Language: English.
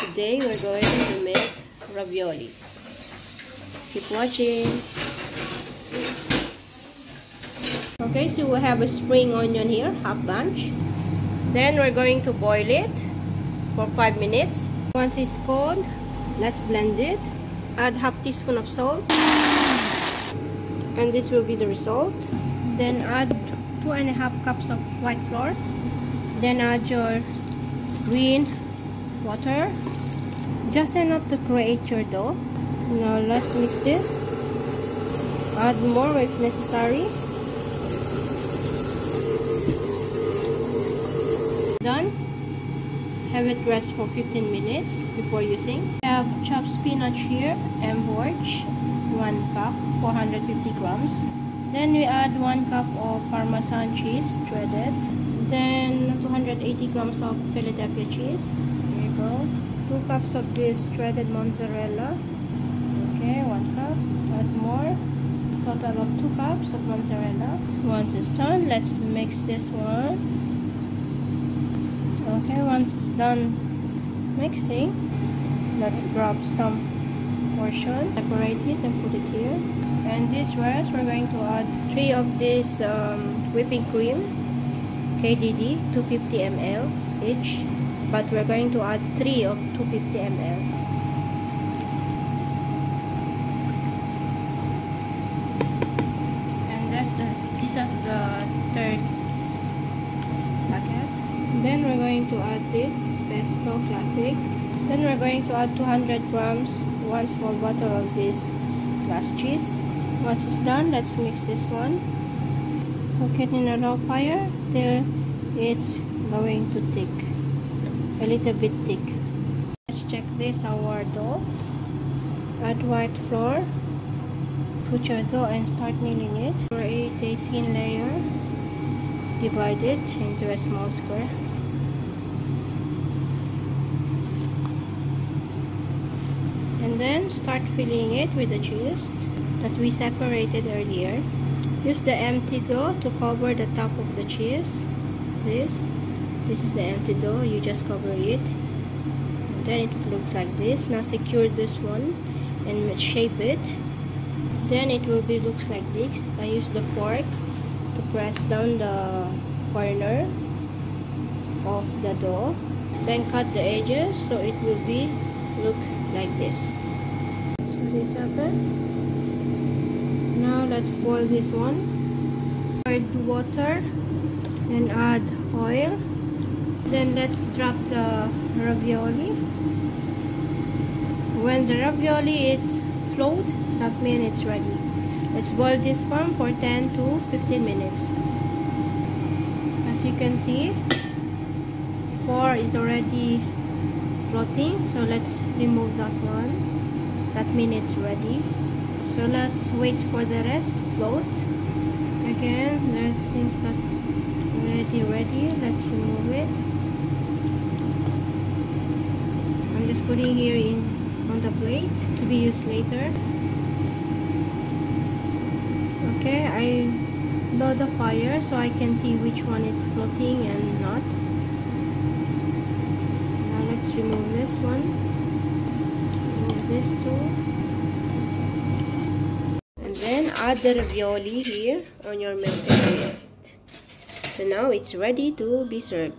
Today we're going to make ravioli. Keep watching. Okay, so we have a spring onion here, half bunch. Then we're going to boil it for 5 minutes. Once it's cold, let's blend it. Add half teaspoon of salt. And this will be the result. Then add 2.5 cups of white flour. Then add your green water, just enough to create your dough. Now let's mix this. Add more if necessary. Done. Have it rest for 15 minutes before using. I have chopped spinach here and borage, 1 cup, 450 grams. Then we add 1 cup of Parmesan cheese shredded. Then 280 grams of Philadelphia cheese. Here you go. 2 cups of this shredded mozzarella. Okay, 1 cup. Add more. Total of 2 cups of mozzarella. Once it's done, let's mix this one. Okay, once it's done mixing, let's grab some portion, separate it and put it here. And this rest, we're going to add 3 of this whipping cream, KDD, 250 ml each, but we're going to add 3 of 250 ml. And this is the third packet. Then we're going to add this pesto classic. Then we're going to add 200 grams, 1 small bottle of this glass cheese. Once it's done, let's mix this one. Cook it in a low fire till it's going to thick, a little bit thick. Let's check this, our dough. Add white flour. Put your dough and start kneading it. Create a thin layer. Divide it into a small square. And then start filling it with the cheese that we separated earlier. Use the empty dough to cover the top of the cheese. This is the empty dough. You just cover it. And then it looks like this. Now secure this one and shape it. Then it will be looks like this. I use the fork to press down the corner of the dough. Then cut the edges so it will be look like this. So this happened. Now let's boil this one. Add water and add oil. Then let's drop the ravioli. When the ravioli is float, that means it's ready. Let's boil this one for 10 to 15 minutes. As you can see, flour is already floating, so let's remove that one. That means it's ready. So let's wait for the rest to float. Again, there's things that's already ready. Let's remove it. I'm just putting here on the plate to be used later. Okay, I lower the fire so I can see which one is floating and not. Now let's remove this one. Remove this too. Then add the ravioli here on your melted paste. So now it's ready to be served.